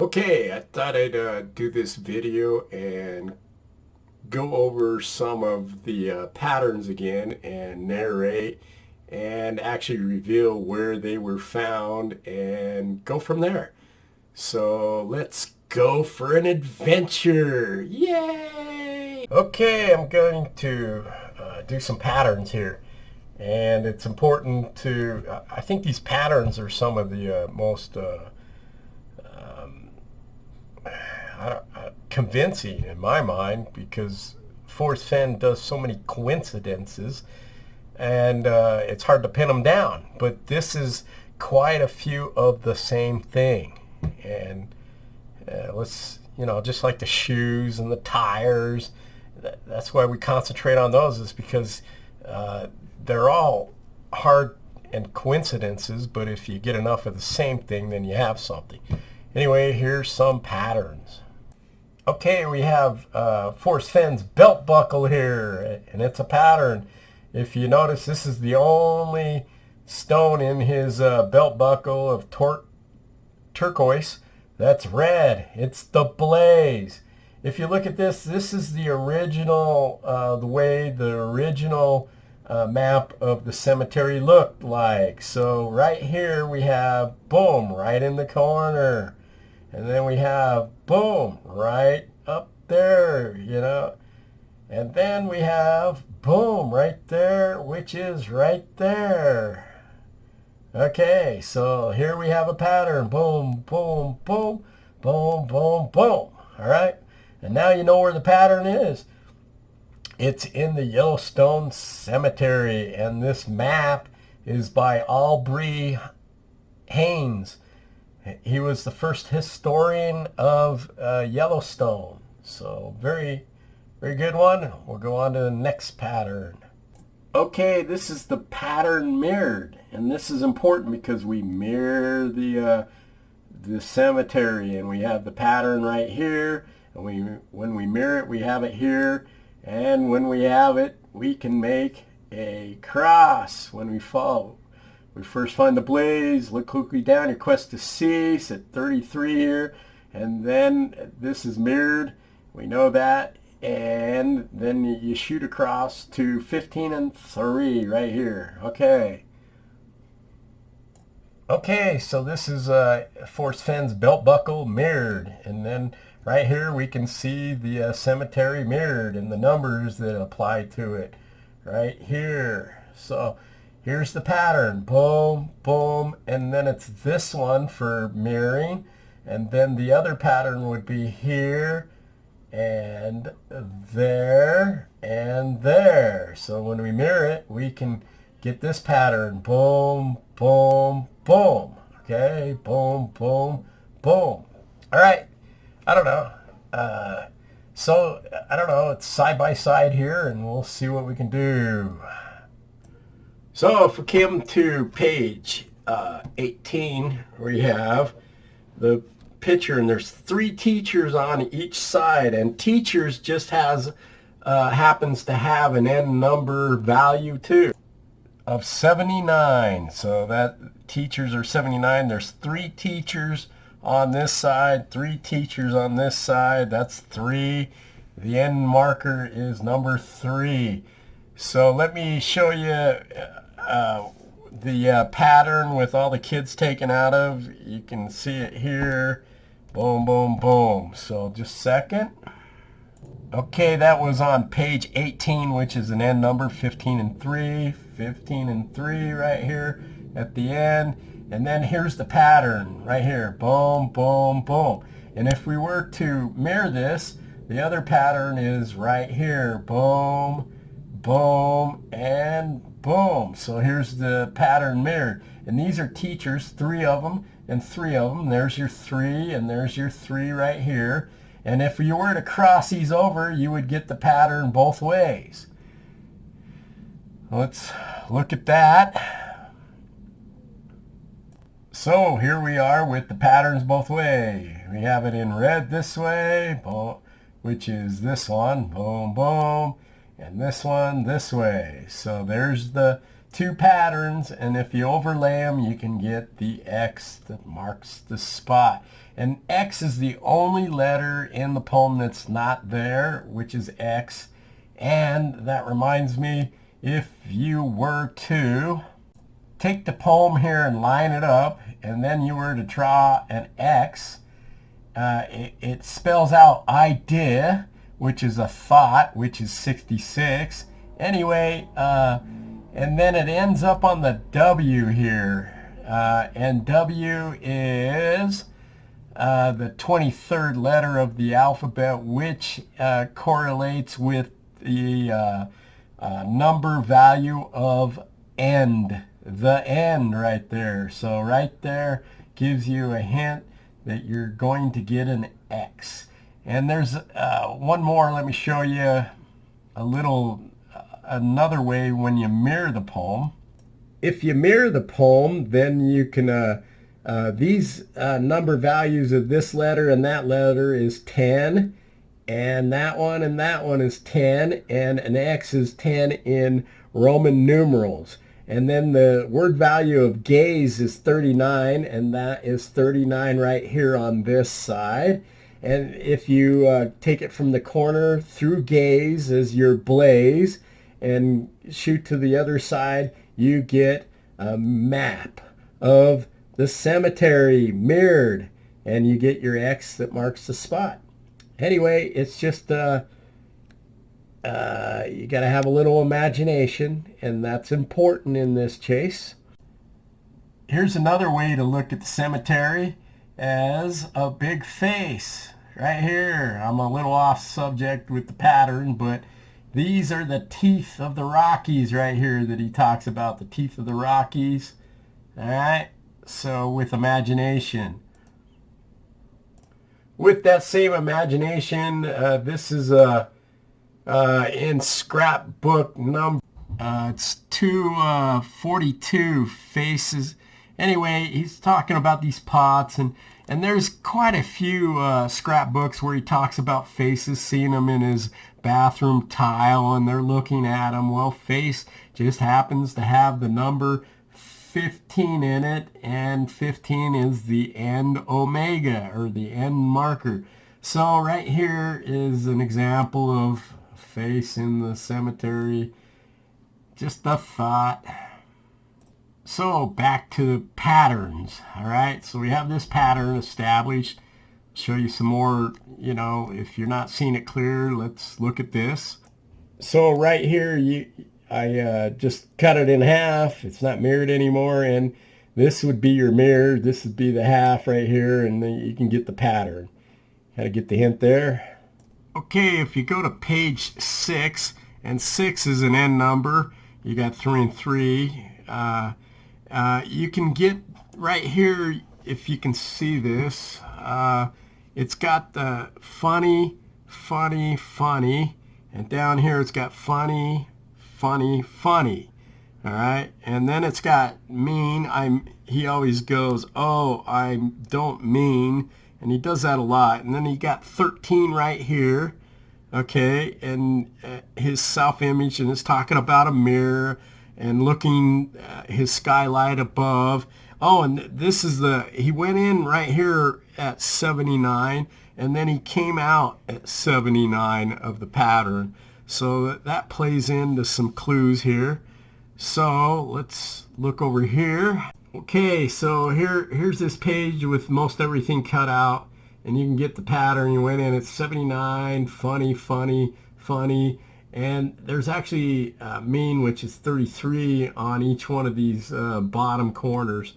Okay, I thought I'd do this video and go over some of the patterns again and narrate and actually reveal where they were found and go from there. So let's go for an adventure. Yay! Okay, I'm going to do some patterns here. And it's important to, I think these patterns are some of the most convincing in my mind, because Forrest Fenn does so many coincidences and it's hard to pin them down. But this is quite a few of the same thing. And let's, just like the shoes and the tires, that's why we concentrate on those, is because they're all hard and coincidences, but if you get enough of the same thing, then you have something. Anyway, here's some patterns. Okay, we have Forrest Fenn's belt buckle here, and it's a pattern. If you notice, this is the only stone in his belt buckle of turquoise that's red. It's the blaze. If you look at this, this is the original, the way the original map of the cemetery looked like. So right here we have boom, right in the corner. And then we have boom, right up there, And then we have boom, right there, which is right there. Okay, so here we have a pattern. Boom, boom, boom, boom, boom, boom. All right? And now you know where the pattern is. It's in the Yellowstone Cemetery, and this map is by Aubrey Haynes. He was the first historian of Yellowstone. So very, very good one. We'll go on to the next pattern. Okay, this is the pattern mirrored, and this is important because we mirror the cemetery, and we have the pattern right here, and when we mirror it, we have it here, and when we have it, we can make a cross when we fall. We first find the blaze, look quickly down, your quest to cease at 33 here, and then this is mirrored, we know that, and then you shoot across to 15 and 3 right here. Okay, so this is Forrest Fenn's belt buckle mirrored, and then right here we can see the cemetery mirrored and the numbers that apply to it right here. So here's the pattern, boom, boom, and then it's this one for mirroring, and then the other pattern would be here, and there, and there. So when we mirror it, we can get this pattern, boom, boom, boom. Okay, boom, boom, boom. All right, I don't know. So, I don't know, it's side by side here, and we'll see what we can do. So if we come to page 18, we have the picture, and there's 3 teachers on each side, and teachers just happens to have an n number value too of 79. So that teachers are 79. There's 3 teachers on this side, 3 teachers on this side. That's 3. The end marker is number 3. So let me show you the pattern with all the kids taken out of. You can see it here. Boom, boom, boom. So just a second. Okay, that was on page 18, which is an end number, 15 and 3. 15 and 3 right here at the end. And then here's the pattern right here. Boom, boom, boom. And if we were to mirror this, the other pattern is right here. Boom, boom, and boom. So here's the pattern mirrored. And these are teachers, 3 of them and 3 of them. There's your 3 and there's your 3 right here. And if you were to cross these over, you would get the pattern both ways. Let's look at that. So here we are with the patterns both ways. We have it in red this way, which is this one, boom, boom, and this one this way. So there's the two patterns, and if you overlay them, you can get the X that marks the spot. And X is the only letter in the poem that's not there, which is X. And that reminds me, if you were to take the poem here and line it up, and then you were to draw an X, it spells out idea, which is a thought, which is 66. Anyway, and then it ends up on the W here. And W is the 23rd letter of the alphabet, which correlates with the number value of end. The end right there. So right there gives you a hint that you're going to get an X. And there's one more. Let me show you a little another way when you mirror the poem. If you mirror the poem, then you can these number values of this letter and that letter is 10, and that one is 10, and an X is 10 in Roman numerals. And then the word value of gaze is 39, and that is 39 right here on this side. And if you take it from the corner through gaze as your blaze and shoot to the other side, you get a map of the cemetery mirrored, and you get your X that marks the spot. Anyway, it's just you got to have a little imagination, and that's important in this chase. Here's another way to look at the cemetery as a big face. Right here, I'm a little off subject with the pattern, but these are the teeth of the Rockies right here that he talks about, the teeth of the Rockies. All right, so with imagination. With that same imagination, this is in scrapbook number, it's 242 faces. Anyway, he's talking about these pots, and there's quite a few scrapbooks where he talks about faces, seeing them in his bathroom tile, and they're looking at them. Well, face just happens to have the number 15 in it, and 15 is the end omega, or the end marker. So right here is an example of face in the cemetery. Just a thought. So back to patterns. All right, so we have this pattern established. Show you some more, if you're not seeing it clear, let's look at this. So right here, I just cut it in half. It's not mirrored anymore, and this would be your mirror. This would be the half right here, and then you can get the pattern. How to get the hint there? Okay, if you go to page 6, and 6 is an end number, you got 3 and 3. You can get right here, if you can see this, it's got the funny, funny, funny, and down here it's got funny, funny, funny. All right, and then it's got mean. He always goes, oh, I don't mean, and he does that a lot. And then he got 13 right here. Okay, and his self-image, and it's talking about a mirror and looking his skylight above. Oh, and this is he went in right here at 79, and then he came out at 79 of the pattern. So that plays into some clues here. So let's look over here. Okay, so here's this page with most everything cut out, and you can get the pattern. You went in at 79, funny, funny, funny, and there's actually mean, which is 33 on each one of these bottom corners.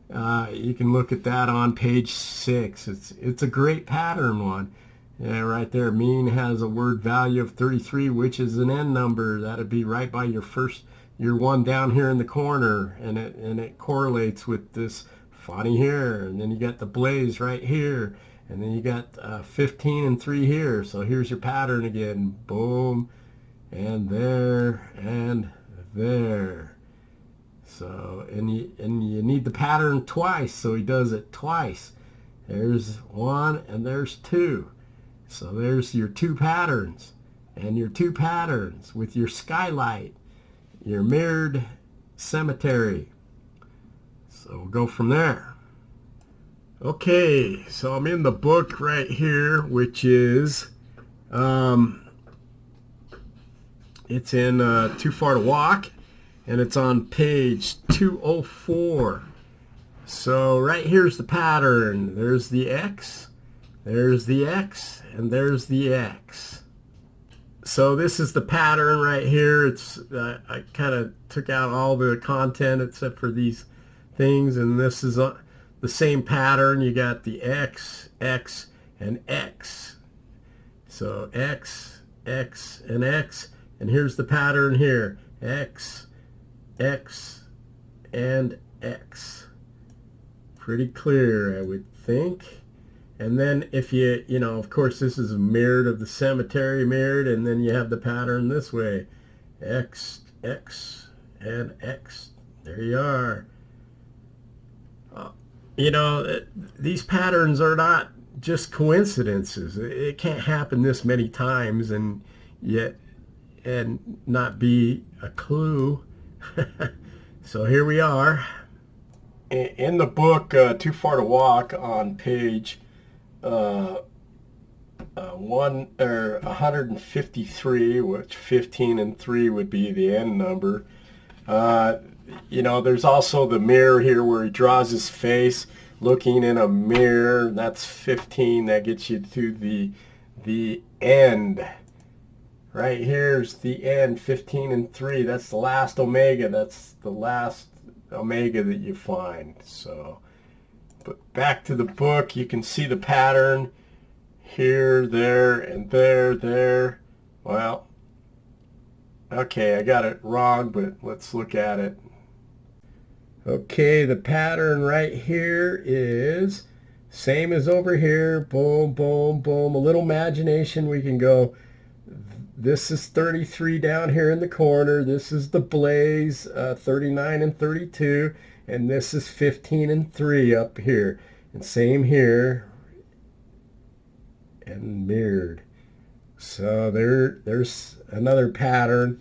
You can look at that on page 6. It's a great pattern one. Yeah, right there, mean has a word value of 33, which is an end number. That'd be right by your one down here in the corner, and it correlates with this funny here. And then you got the blaze right here, and then you got 15 and 3 here. So here's your pattern again. Boom, and there, and there. So and you need the pattern twice, so he does it twice. There's 1 and there's 2. So there's your 2 patterns, and your 2 patterns with your skylight, your mirrored cemetery. So we'll go from there. Okay, so I'm in the book right here, which is it's in Too Far to Walk, and it's on page 204. So right here's the pattern. There's the X, there's the X, and there's the X. So this is the pattern right here. It's I kind of took out all the content except for these things, and this is the same pattern. You got the X, X, and X. So X, X, and X, and here's the pattern here. X, X, and X. Pretty clear, I would think. And then if you know, of course, this is a mirrored of the cemetery mirrored, and then you have the pattern this way. X, X, and X. There you are. You know, these patterns are not just coincidences. It can't happen this many times and not be a clue. So here we are. In the book, Too Far to Walk, on page 153, which 15 and 3 would be the end number. You know, there's also the mirror here where he draws his face looking in a mirror. That's 15. That gets you to the end. Right here's the end, 15 and 3. That's the last omega. That's the last omega that you find. So, but back to the book, you can see the pattern here, there, and there. Well, okay, I got it wrong, but let's look at it. Okay, the pattern right here is same as over here. Boom, boom, boom. A little imagination, we can go. This is 33 down here in the corner. This is the blaze, 39 and 32. And this is 15 and 3 up here. And same here. And mirrored. So there's another pattern.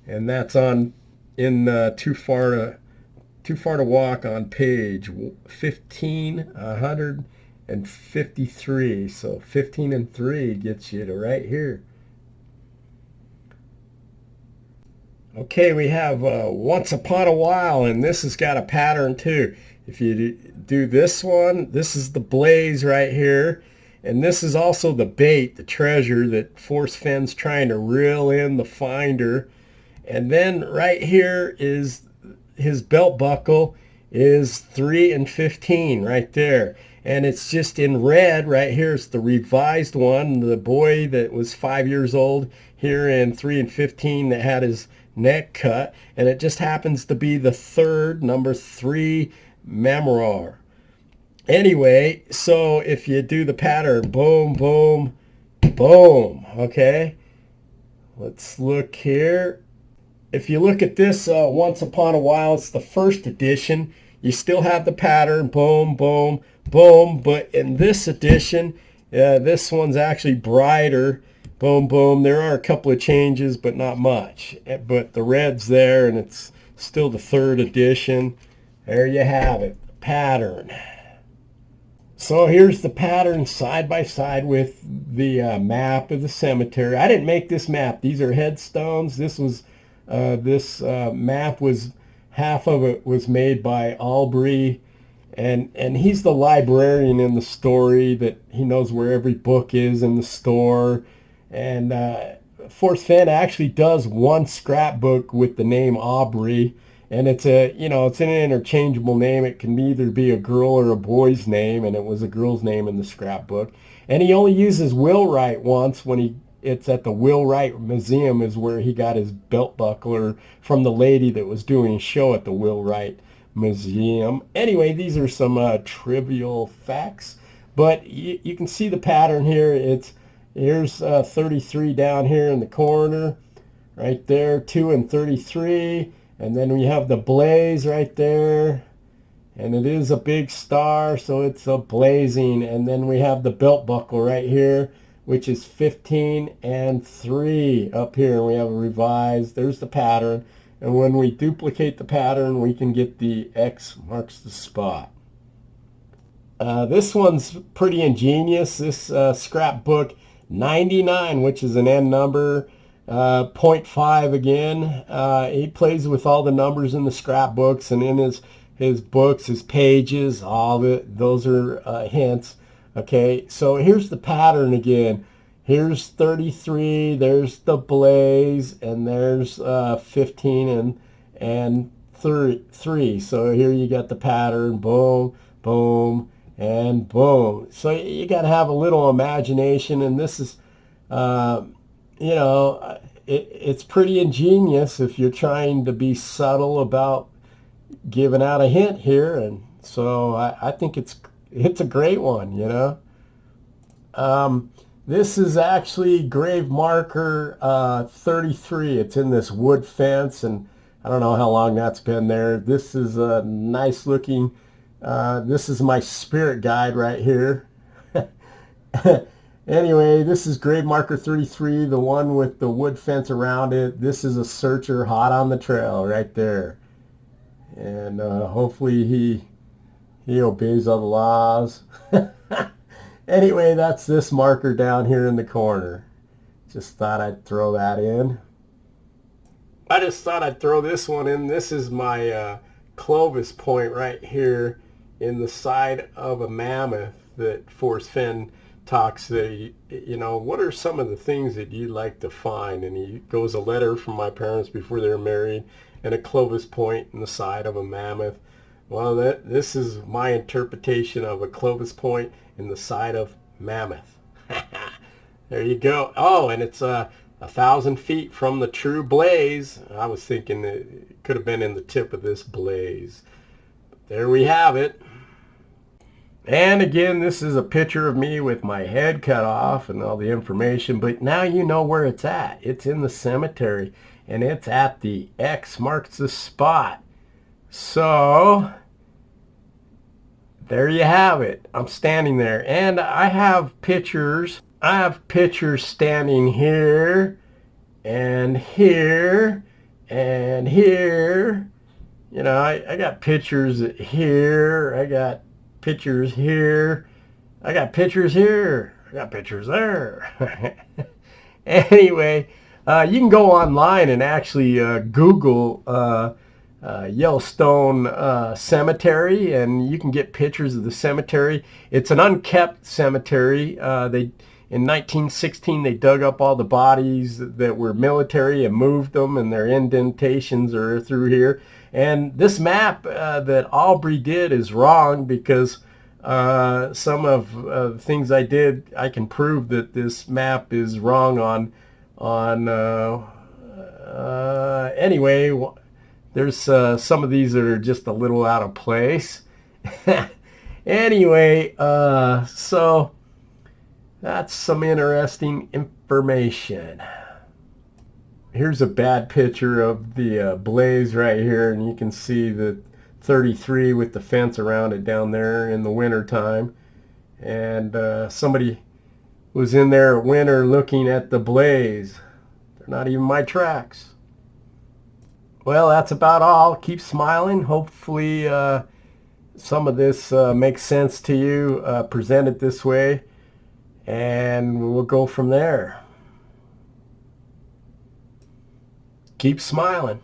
And that's in Too Far to Walk on page 1553. So 15 and 3 gets you to right here. Okay, we have Once Upon a While, and this has got a pattern too. If you do this one, this is the blaze right here, and this is also the bait, the treasure that Forrest Fenn's trying to reel in the finder. And then right here is his belt buckle is 3 and 15 right there. And it's just in red right here. It's the revised one, the boy that was 5 years old here in 3 and 15 that had his neck cut, and it just happens to be the third, number 3 memoir. Anyway, so if you do the pattern, boom, boom, boom, okay? Let's look here. If you look at this Once Upon a While, it's the first edition. You still have the pattern, boom, boom, boom, but in this edition, this one's actually brighter. Boom, boom. There are a couple of changes, but not much. But the red's there, and it's still the third edition. There you have it, pattern. So here's the pattern side by side with the map of the cemetery. I didn't make this map. These are headstones. This map was, half of it was made by Aubrey, and he's the librarian in the story, that he knows where every book is in the store. And Forrest Fenn actually does one scrapbook with the name Aubrey, and it's an interchangeable name. It can either be a girl or a boy's name, and it was a girl's name in the scrapbook. And he only uses Wheelwright once when it's at the Wheelwright Museum, is where he got his belt buckler from the lady that was doing a show at the Wheelwright Museum. Anyway, these are some trivial facts, but you can see the pattern here. Here's 33 down here in the corner, right there, 2 and 33, and then we have the blaze right there, and it is a big star, so it's a blazing. And then we have the belt buckle right here, which is 15 and 3 up here, and we have a revised. There's the pattern, And when we duplicate the pattern, we can get the X marks the spot. This one's pretty ingenious. This scrapbook 99, which is an N number, zero point 0.5 again. He plays with all the numbers in the scrapbooks, and in his books, his pages, all of it, those are hints. Okay, so here's the pattern again. Here's 33, there's the blaze, and there's 15 and 3. So here you got the pattern, boom, boom, and boom. So you got to have a little imagination, and this is, you know, it's pretty ingenious if you're trying to be subtle about giving out a hint here, and so I think it's a great one, you know. This is actually grave marker 33. It's in this wood fence, and I don't know how long that's been there. This is a nice looking, this is my spirit guide right here. Anyway, this is grave marker 33, the one with the wood fence around it. This is a searcher hot on the trail right there. And hopefully he obeys all the laws. Anyway, that's this marker down here in the corner. Just thought I'd throw that in. I just thought I'd throw this one in. This is my Clovis point right here in the side of a mammoth that Forrest Fenn talks that, you know, what are some of the things that you'd like to find? And he goes, a letter from my parents before they were married, and a Clovis point in the side of a mammoth. Well, this is my interpretation of a Clovis point in the side of mammoth. There you go. Oh, and it's 1,000 feet from the true blaze. I was thinking that it could have been in the tip of this blaze. There we have it. And again, this is a picture of me with my head cut off and all the information, but now you know where it's at. It's in the cemetery, and it's at the X marks the spot. So there you have it. I'm standing there, and I have pictures. I have pictures standing here and here and here. You know, I got pictures here. I got pictures here. I got pictures here. I got pictures there. Anyway, you can go online and actually Google Yellowstone Cemetery, and you can get pictures of the cemetery. It's an unkept cemetery. In 1916 they dug up all the bodies that were military and moved them, and their indentations are through here. And this map that Aubrey did is wrong, because some of the things I did, I can prove that this map is wrong on anyway. There's some of these that are just a little out of place. Anyway, so that's some interesting information. Here's a bad picture of the blaze right here, and you can see the 33 with the fence around it down there in the winter time. And somebody was in there at winter looking at the blaze. They're not even my tracks. Well, that's about all. Keep smiling. Hopefully some of this makes sense to you, presented this way, and we'll go from there. Keep smiling.